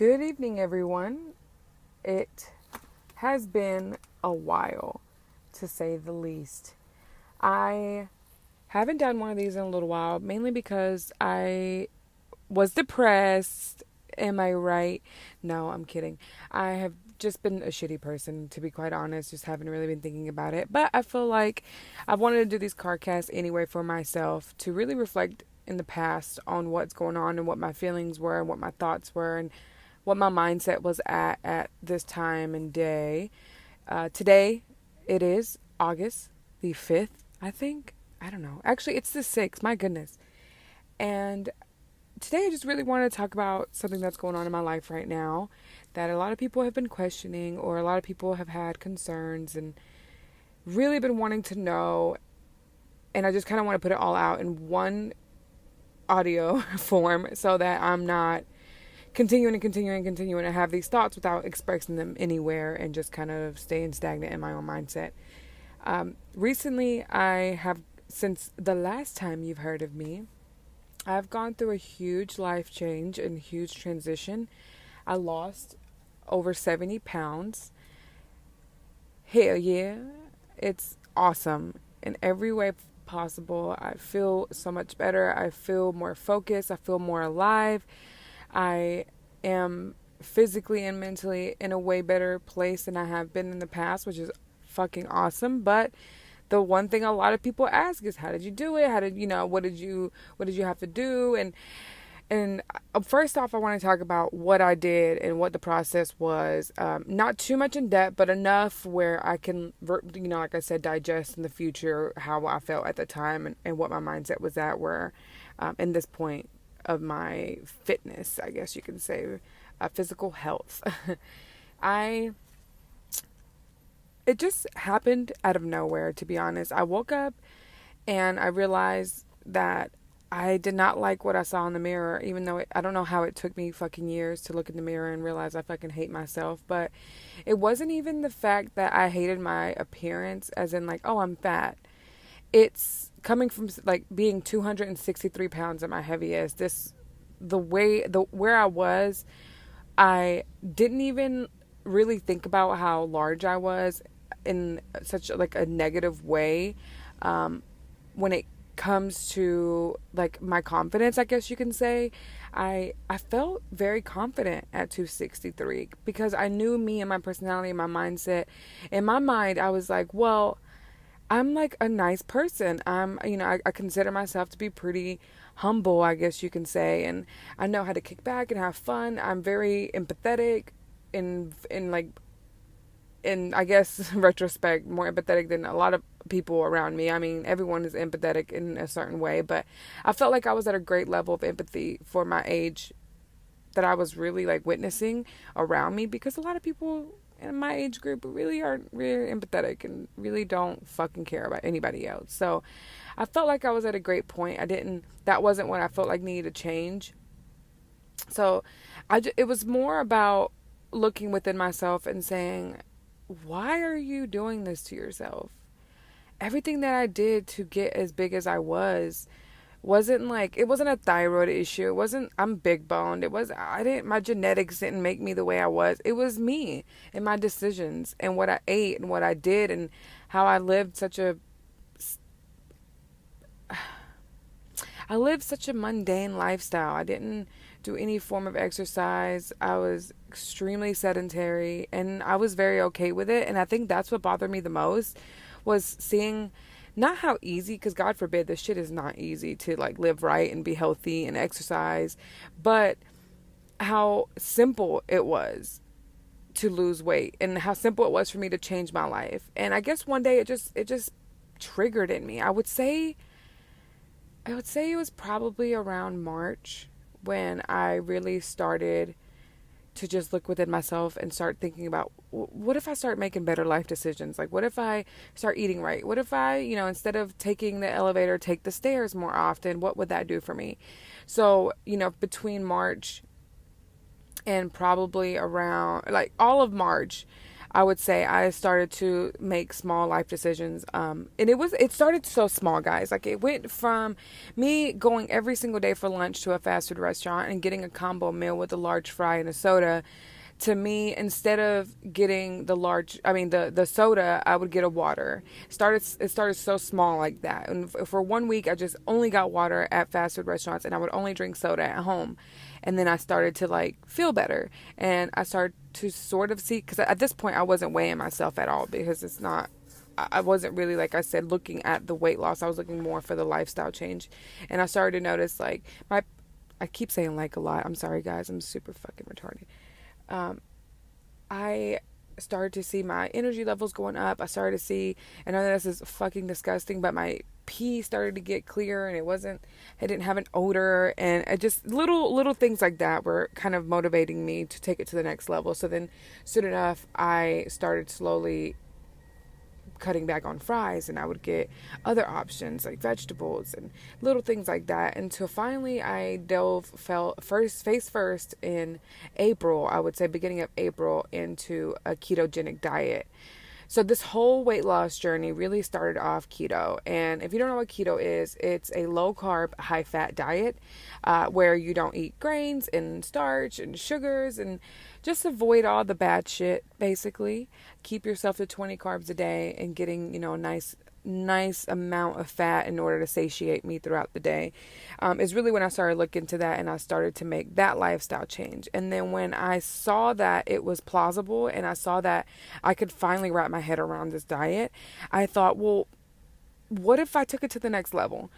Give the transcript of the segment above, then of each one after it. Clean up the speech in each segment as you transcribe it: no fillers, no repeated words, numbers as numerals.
Good evening, everyone. It has been a while, to say the least. I haven't done one of these in a little while, mainly because I was depressed. Am I right? No, I'm kidding. I have just been a shitty person, to be quite honest. Just haven't really been thinking about it. But I feel like I wanted to do these Karcasts anyway for myself to really reflect in the past on what's going on and what my feelings were and what my thoughts were and what my mindset was at this time and day. Today, it is August the 5th, I think. I don't know. Actually, it's the 6th. My goodness. And today I just really wanted to talk about something that's going on in my life right now that a lot of people have been questioning, or a lot of people have had concerns and really been wanting to know. And I just kind of want to put it all out in one audio form so that I'm not continuing to have these thoughts without expressing them anywhere and just kind of staying stagnant in my own mindset. Recently, since the last time you've heard of me, I've gone through a huge life change and huge transition. I lost over 70 pounds. Hell yeah. It's awesome in every way possible. I feel so much better. I feel more focused. I feel more alive. I am physically and mentally in a way better place than I have been in the past, which is fucking awesome. But the one thing a lot of people ask is, how did you do it? What did you have to do? And first off, I want to talk about what I did and what the process was. Not too much in depth, but enough where I can, like I said, digest in the future how I felt at the time and what my mindset was at where in this point of my fitness, I guess you can say, physical health. It just happened out of nowhere, to be honest. I woke up and I realized that I did not like what I saw in the mirror, even though I don't know how it took me fucking years to look in the mirror and realize I fucking hate myself. But it wasn't even the fact that I hated my appearance, as in like, oh, I'm fat. It's coming from like being 263 pounds at my heaviest. Where I was, I didn't even really think about how large I was in such like a negative way. When it comes to like my confidence, I guess you can say, I felt very confident at 263 because I knew me and my personality and my mindset. In my mind, I was like, well, I'm like a nice person. I consider myself to be pretty humble, I guess you can say, and I know how to kick back and have fun. I'm very empathetic in I guess retrospect, more empathetic than a lot of people around me. I mean, everyone is empathetic in a certain way, but I felt like I was at a great level of empathy for my age that I was really like witnessing around me, because a lot of people in my age group really aren't really empathetic and really don't fucking care about anybody else. So I felt like I was at a great point. That wasn't what I felt like needed to change. So it was more about looking within myself and saying, why are you doing this to yourself? Everything that I did to get as big as I wasn't a thyroid issue. I'm big boned. My genetics didn't make me the way I was. It was me and my decisions and what I ate and what I did and how I lived such a mundane lifestyle. I didn't do any form of exercise. I was extremely sedentary and I was very okay with it. And I think that's what bothered me the most, was seeing not how easy, because God forbid, this shit is not easy to like live right and be healthy and exercise, but how simple it was to lose weight and how simple it was for me to change my life. And I guess one day it just triggered in me. I would say it was probably around March when I really started to just look within myself and start thinking about, what if I start making better life decisions? Like, what if I start eating right? What if I, instead of taking the elevator, take the stairs more often? What would that do for me? So, between March and probably around like all of March, I would say I started to make small life decisions. And it started so small, guys. Like, it went from me going every single day for lunch to a fast food restaurant and getting a combo meal with a large fry and a soda, to me, instead of getting the soda, I would get a water. It started so small like that. And for 1 week, I just only got water at fast food restaurants, and I would only drink soda at home. And then I started to like feel better, and I started to sort of see, because at this point I wasn't weighing myself at all, because it's not, I wasn't really, like I said, looking at the weight loss. I was looking more for the lifestyle change. And I started to notice, like, I keep saying like a lot. I'm sorry, guys. I'm super fucking retarded. I started to see my energy levels going up. I started to see, I know this is fucking disgusting, but my pee started to get clear, and it didn't have an odor, and it just little things like that were kind of motivating me to take it to the next level. So then soon enough, I started slowly cutting back on fries, and I would get other options like vegetables and little things like that, until finally I fell face first in April, I would say beginning of April, into a ketogenic diet. So this whole weight loss journey really started off keto. And if you don't know what keto is, it's a low carb, high fat diet where you don't eat grains and starch and sugars, and just avoid all the bad shit, basically. Keep yourself to 20 carbs a day and getting, a nice amount of fat in order to satiate me throughout the day, is really when I started looking into that, and I started to make that lifestyle change. And then when I saw that it was plausible, and I saw that I could finally wrap my head around this diet, I thought, well, what if I took it to the next level?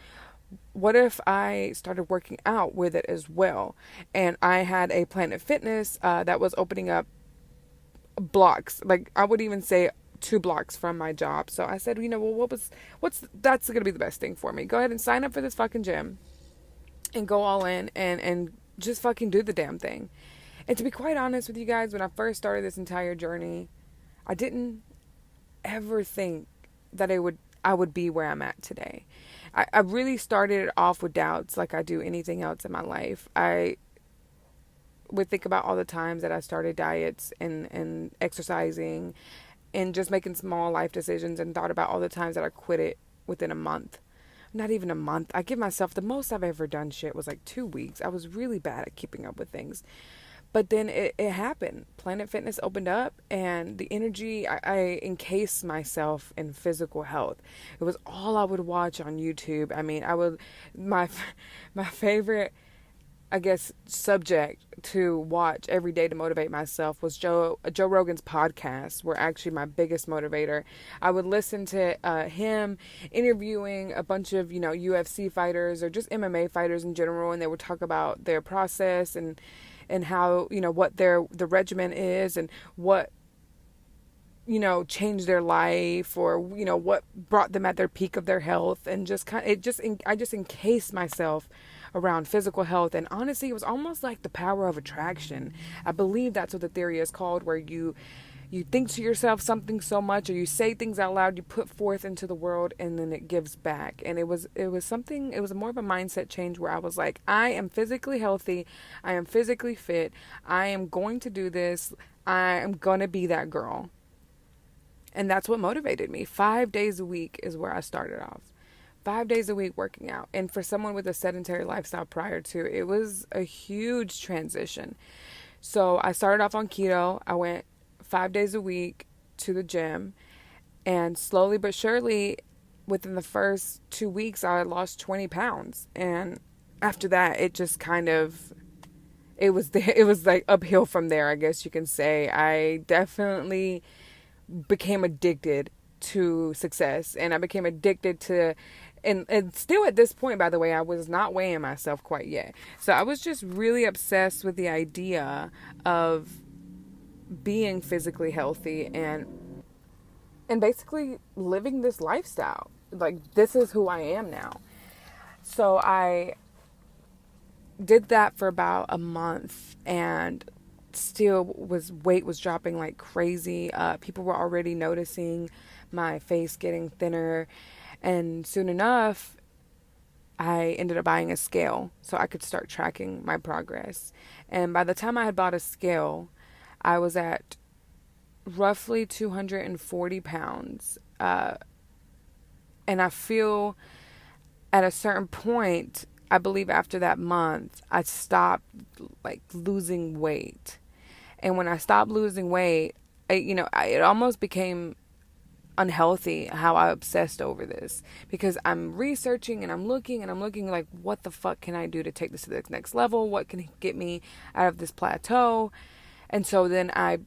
What if I started working out with it as well? And I had a Planet Fitness that was opening up blocks, like I would even say 2 blocks from my job. So I said, well, that's going to be the best thing for me. Go ahead and sign up for this fucking gym and go all in and just fucking do the damn thing. And to be quite honest with you guys, when I first started this entire journey, I didn't ever think that I would be where I'm at today. I really started off with doubts, like I do anything else in my life. I would think about all the times that I started diets and exercising and just making small life decisions, and thought about all the times that I quit it within a month. Not even a month. I give myself, the most I've ever done shit was like 2 weeks. I was really bad at keeping up with things. But then it happened. Planet Fitness opened up, and the energy, I encased myself in physical health. It was all I would watch on YouTube. I mean, my favorite, I guess, subject to watch every day to motivate myself was Joe Rogan's podcast, were actually my biggest motivator. I would listen to him interviewing a bunch of, UFC fighters or just MMA fighters in general, and they would talk about their process and how, what the regimen is, and what, changed their life, or, what brought them at their peak of their health, and I just encased myself around physical health. And honestly, it was almost like the power of attraction. I believe that's what the theory is called, where you think to yourself something so much, or you say things out loud, you put forth into the world, and then it gives back. And it was more of a mindset change, where I was like, I am physically healthy, I am physically fit, I am going to do this, I am going to be that girl. And that's what motivated me. 5 days a week is where I started off. 5 days a week working out. And for someone with a sedentary lifestyle prior to, it was a huge transition. So I started off on keto. I went 5 days a week to the gym, and slowly but surely, within the first 2 weeks, I lost 20 pounds. And after that, it just kind of, it was like uphill from there, I guess you can say. I definitely became addicted to success, and I became addicted to, and still at this point, by the way, I was not weighing myself quite yet. So I was just really obsessed with the idea of being physically healthy and basically living this lifestyle. Like, this is who I am now. So I did that for about a month, and still weight was dropping like crazy. People were already noticing my face getting thinner, and soon enough, I ended up buying a scale so I could start tracking my progress. And by the time I had bought a scale, I was at roughly 240 pounds. And I feel at a certain point, I believe after that month, I stopped like losing weight. And when I stopped losing weight, it almost became unhealthy how I obsessed over this, because I'm researching and I'm looking like, what the fuck can I do to take this to the next level? What can get me out of this plateau? And so then I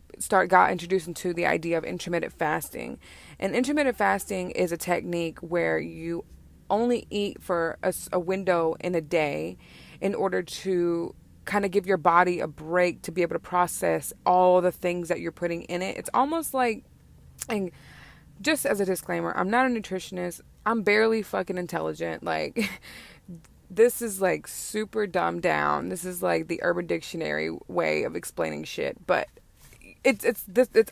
got introduced into the idea of intermittent fasting. And intermittent fasting is a technique where you only eat for a window in a day in order to kind of give your body a break to be able to process all the things that you're putting in it. It's almost like, and just as a disclaimer, I'm not a nutritionist. I'm barely fucking intelligent. Like, this is like super dumbed down. This is like the Urban Dictionary way of explaining shit. But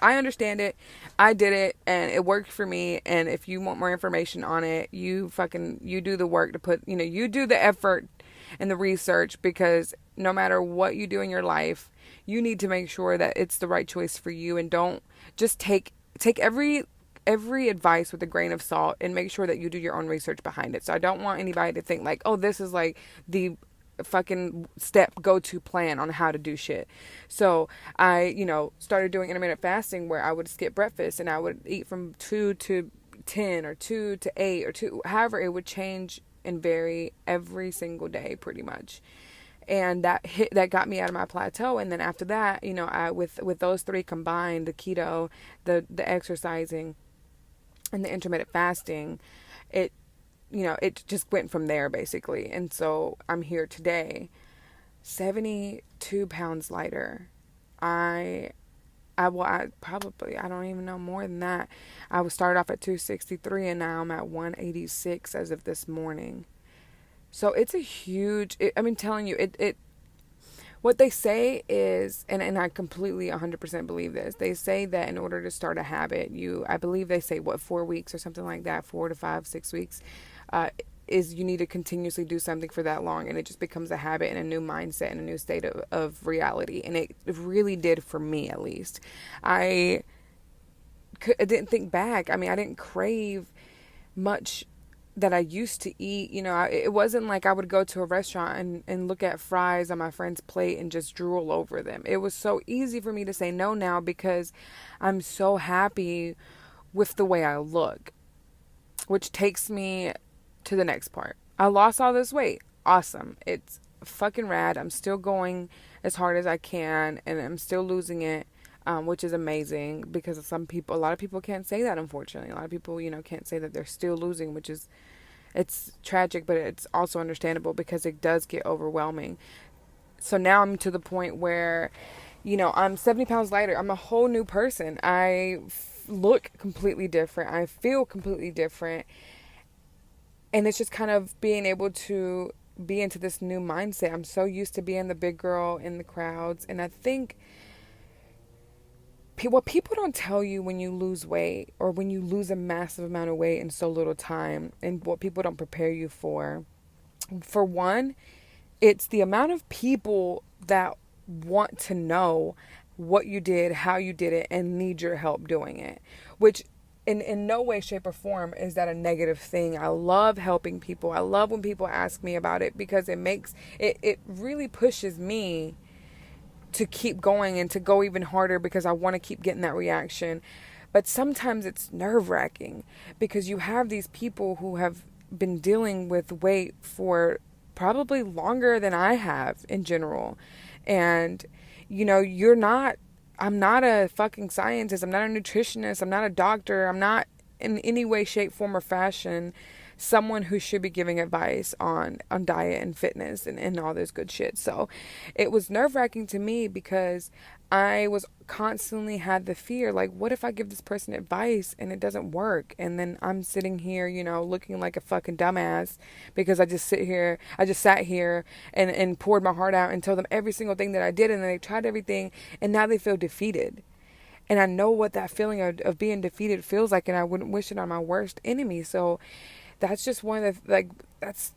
I understand it. I did it and it worked for me. And if you want more information on it, you do the work to put, you do the effort and the research, because no matter what you do in your life, you need to make sure that it's the right choice for you, and don't just take every advice with a grain of salt, and make sure that you do your own research behind it. So I don't want anybody to think like, oh, this is like the fucking go-to plan on how to do shit. So I, started doing intermittent fasting, where I would skip breakfast and I would eat from 2 to 10 or 2 to 8 or 2, however it would change and vary every single day pretty much. And that got me out of my plateau. And then after that, I with those three combined, the keto, the exercising, and the intermittent fasting, it just went from there basically. And so I'm here today, 72 pounds lighter. I probably, I don't even know, more than that. I was started off at 263 and now I'm at 186 as of this morning. So it's a huge, I'm telling you, what they say is, and I completely 100% believe this, they say that in order to start a habit, I believe they say 4 weeks or something like that, 4 to 5, 6 weeks, is you need to continuously do something for that long, and it just becomes a habit and a new mindset and a new state of reality. And it really did for me, at least. I didn't think back. I didn't crave much that I used to eat. It wasn't like I would go to a restaurant and look at fries on my friend's plate and just drool over them. It was so easy for me to say no now, because I'm so happy with the way I look, which takes me to the next part. I lost all this weight. Awesome. It's fucking rad. I'm still going as hard as I can, and I'm still losing it, which is amazing, because a lot of people can't say that, unfortunately. A lot of people, can't say that they're still losing, it's tragic, but it's also understandable, because it does get overwhelming. So now I'm to the point where, I'm 70 pounds lighter. I'm a whole new person. I look completely different. I feel completely different. And it's just kind of being able to be into this new mindset. I'm so used to being the big girl in the crowds. And I think what people don't tell you when you lose weight, or when you lose a massive amount of weight in so little time, and what people don't prepare you for one, it's the amount of people that want to know what you did, how you did it, and need your help doing it, which in no way, shape, or form is that a negative thing. I love helping people. I love when people ask me about it, because it really pushes me to keep going and to go even harder, because I want to keep getting that reaction. But sometimes it's nerve-wracking, because you have these people who have been dealing with weight for probably longer than I have in general. And, I'm not a fucking scientist. I'm not a nutritionist. I'm not a doctor. I'm not in any way, shape, form, or fashion someone who should be giving advice on diet and fitness and all this good shit. So it was nerve-wracking to me, because I was constantly had the fear, like, what if I give this person advice and it doesn't work? And then I'm sitting here, looking like a fucking dumbass, because I just sat here and poured my heart out and told them every single thing that I did, and then they tried everything, and now they feel defeated. And I know what that feeling of being defeated feels like, and I wouldn't wish it on my worst enemy. So that's just that's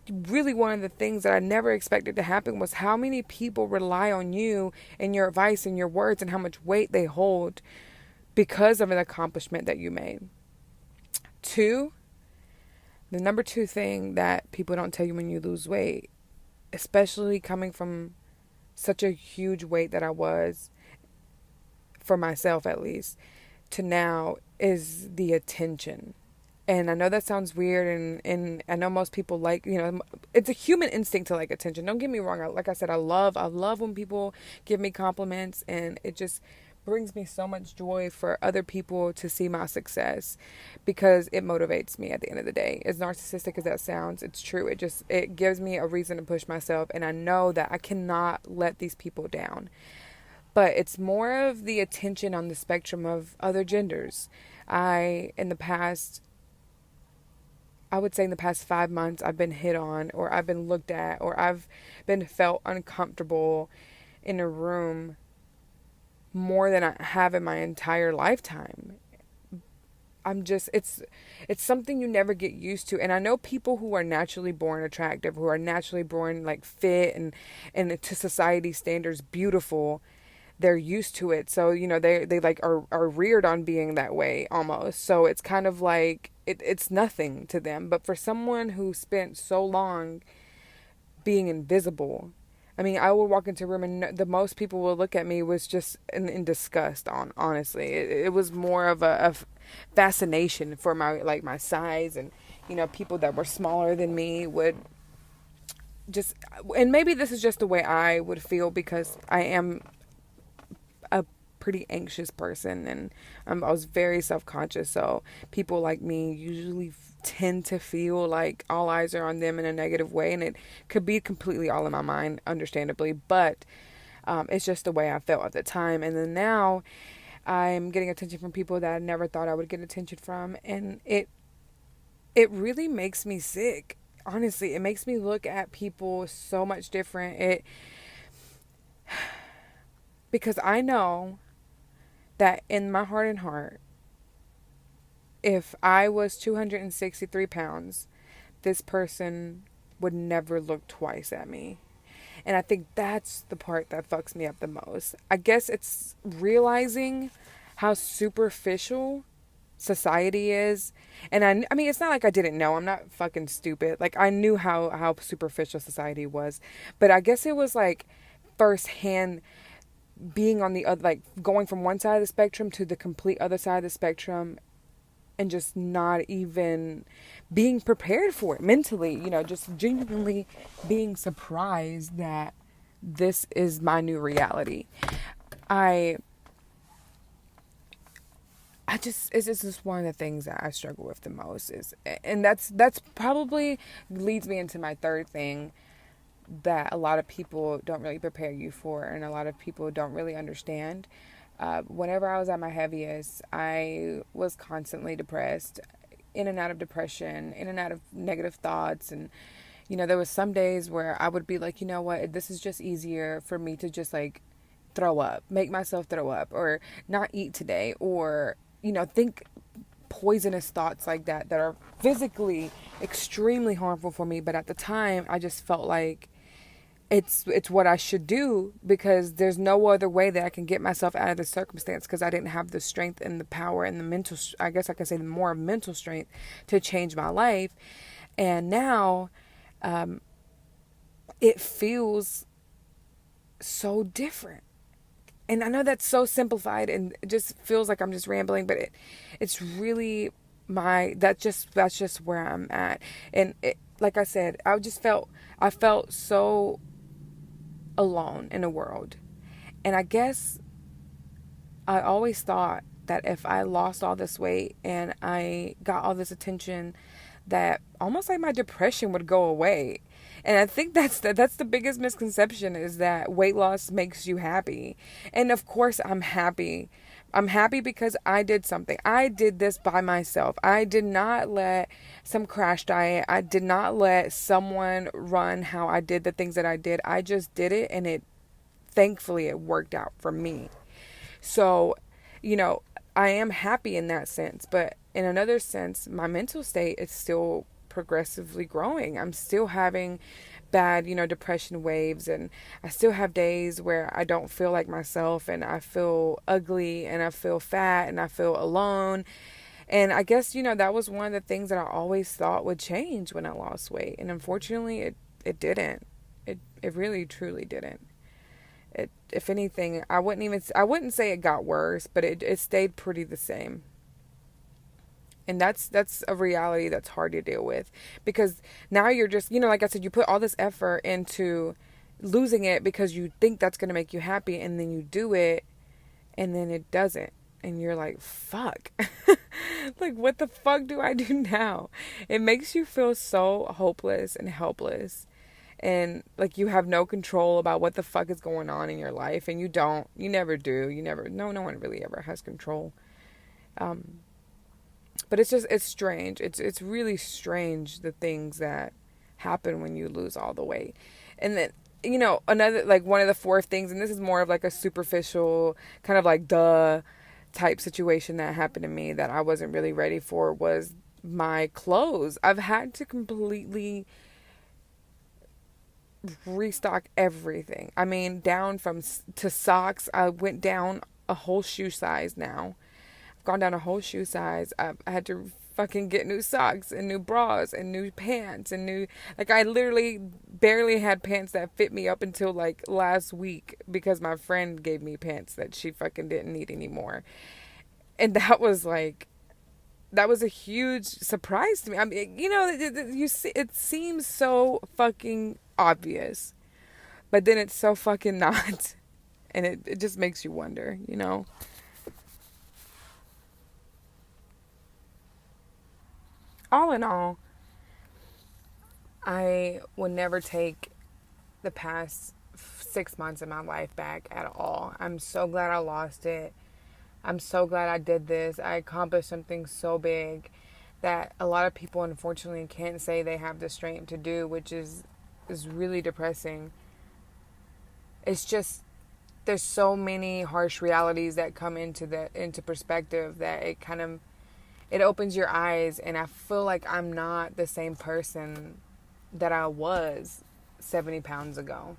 really one of the things that I never expected to happen, was how many people rely on you and your advice and your words, and how much weight they hold because of an accomplishment that you made. Two, the number two thing that people don't tell you when you lose weight, especially coming from such a huge weight that I was, for myself at least, to now, is the attention. And I know that sounds weird, and I know most people like, it's a human instinct to like attention. Don't get me wrong. Like I said, I love when people give me compliments, and it just brings me so much joy for other people to see my success, because it motivates me at the end of the day. As narcissistic as that sounds, it's true. It gives me a reason to push myself, and I know that I cannot let these people down. But it's more of the attention on the spectrum of other genders. In the past 5 months, I've been hit on, or I've been looked at, or I've been felt uncomfortable in a room more than I have in my entire lifetime. It's something you never get used to. And I know people who are naturally born attractive, who are naturally born like fit and to society standards beautiful, they're used to it. So, they like are reared on being that way almost. So it's kind of like it's nothing to them. But for someone who spent so long being invisible, I mean, I would walk into a room and the most people would look at me was just in disgust. Honestly, it was more of a fascination for my size, and people that were smaller than me would just, and maybe this is just the way I would feel because I am a pretty anxious person, and I was very self-conscious. So people like me usually tend to feel like all eyes are on them in a negative way, and it could be completely all in my mind, understandably, but it's just the way I felt at the time. And then now I'm getting attention from people that I never thought I would get attention from, and it really makes me sick. Honestly, it makes me look at people so much different. Because I know that in my heart and heart, if I was 263 pounds, this person would never look twice at me. And I think that's the part that fucks me up the most. I guess it's realizing how superficial society is. And I mean, it's not like I didn't know. I'm not fucking stupid. Like, I knew how superficial society was. But I guess it was like firsthand being on the other, like going from one side of the spectrum to the complete other side of the spectrum, and just not even being prepared for it mentally, just genuinely being surprised that this is my new reality. It's just one of the things that I struggle with the most and that's probably leads me into my third thing that a lot of people don't really prepare you for, and a lot of people don't really understand. Whenever I was at my heaviest, I was constantly depressed, in and out of depression, in and out of negative thoughts. And, there was some days where I would be like, you know what, this is just easier for me to just like throw up, make myself throw up, or not eat today, or, think poisonous thoughts like that are physically extremely harmful for me. But at the time, I just felt like it's what I should do, because there's no other way that I can get myself out of the circumstance, because I didn't have the strength and the power and the mental, I guess I could say more mental strength to change my life. And now it feels so different. And I know that's so simplified and it just feels like I'm just rambling, but it's really that's just where I'm at. And like I said, I felt so alone in the world. And I guess I always thought that if I lost all this weight and I got all this attention, that almost like my depression would go away. And I think that's the biggest misconception, is that weight loss makes you happy. And of course I'm happy. I'm happy because I did something. I did this by myself. I did not let some crash diet. I did not let someone run how I did the things that I did. I just did it, and thankfully it worked out for me. So, I am happy in that sense, but in another sense, my mental state is still progressively growing. I'm still having bad, depression waves, and I still have days where I don't feel like myself, and I feel ugly, and I feel fat, and I feel alone. And I guess, that was one of the things that I always thought would change when I lost weight. And unfortunately, it didn't. It really, truly didn't. If anything, I wouldn't say it got worse, but it stayed pretty the same. And that's a reality that's hard to deal with, because now you're just, like I said, you put all this effort into losing it because you think that's going to make you happy, and then you do it and then it doesn't. And you're like, fuck. Like, what the fuck do I do now? It makes you feel so hopeless and helpless. And like you have no control about what the fuck is going on in your life. And you never do. No one really ever has control. But it's strange. It's really strange, the things that happen when you lose all the weight. And then, another, like one of the fourth things, and this is more of like a superficial kind of like type situation that happened to me that I wasn't really ready for, was my clothes. I've had to completely restock everything. I mean, down to socks. I went down a whole shoe size now. I've gone down a whole shoe size. I had to fucking get new socks and new bras and new pants and I literally barely had pants that fit me up until like last week, because my friend gave me pants that she fucking didn't need anymore. And that was a huge surprise to me. I mean, you see, it seems so fucking obvious, but then it's so fucking not. And it just makes you wonder, All in all, I would never take the past 6 months of my life back at all. I'm so glad I lost it. I'm so glad I did this. I accomplished something so big that a lot of people unfortunately can't say they have the strength to do, which is really depressing. It's just, there's so many harsh realities that come into perspective that it opens your eyes, and I feel like I'm not the same person that I was 70 pounds ago.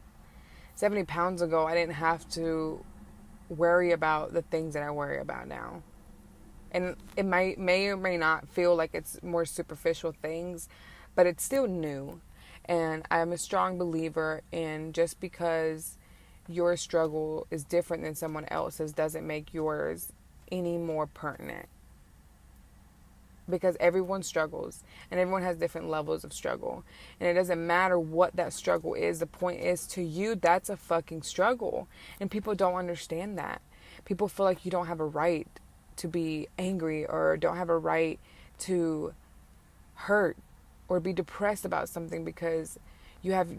70 pounds ago, I didn't have to worry about the things that I worry about now. And it may or may not feel like it's more superficial things, but it's still new. And I'm a strong believer in, just because your struggle is different than someone else's doesn't make yours any more pertinent. Because everyone struggles, and everyone has different levels of struggle, and it doesn't matter what that struggle is. The point is, to you, that's a fucking struggle, and people don't understand that. People feel like you don't have a right to be angry, or don't have a right to hurt or be depressed about something, because you have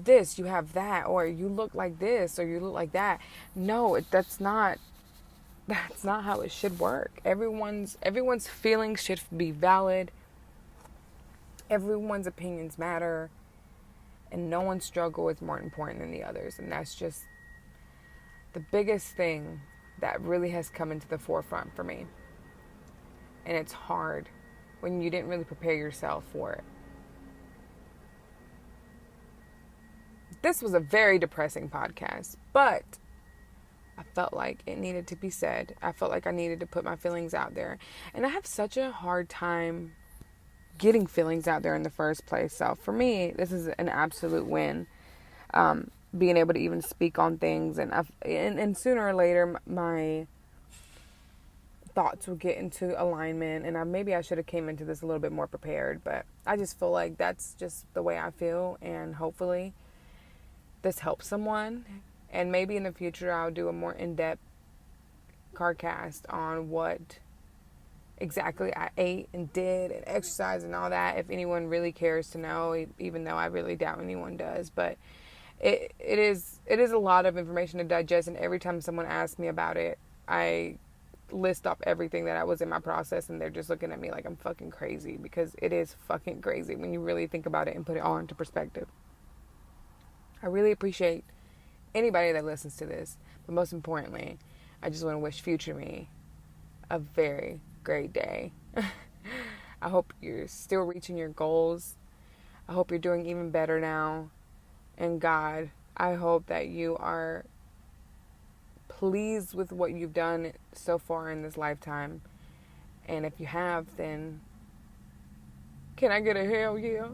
this, you have that, or you look like this, or you look like that. No, that's not how it should work. Everyone's feelings should be valid. Everyone's opinions matter. And no one's struggle is more important than the others. And that's just the biggest thing that really has come into the forefront for me. And it's hard when you didn't really prepare yourself for it. This was a very depressing podcast, but I felt like it needed to be said. I felt like I needed to put my feelings out there. And I have such a hard time getting feelings out there in the first place. So for me, this is an absolute win. Being able to even speak on things. And sooner or later, my thoughts will get into alignment. And maybe I should have came into this a little bit more prepared. But I just feel like that's just the way I feel. And hopefully this helps someone. And maybe in the future, I'll do a more in-depth Karcast on what exactly I ate and did and exercise and all that, if anyone really cares to know, even though I really doubt anyone does. But it is a lot of information to digest, and every time someone asks me about it, I list off everything that I was in my process, and they're just looking at me like I'm fucking crazy, because it is fucking crazy when you really think about it and put it all into perspective. I really appreciate anybody that listens to this, but most importantly, I just want to wish future me a very great day. I hope you're still reaching your goals. I hope you're doing even better now. And God, I hope that you are pleased with what you've done so far in this lifetime. And if you have, then can I get a hell yeah?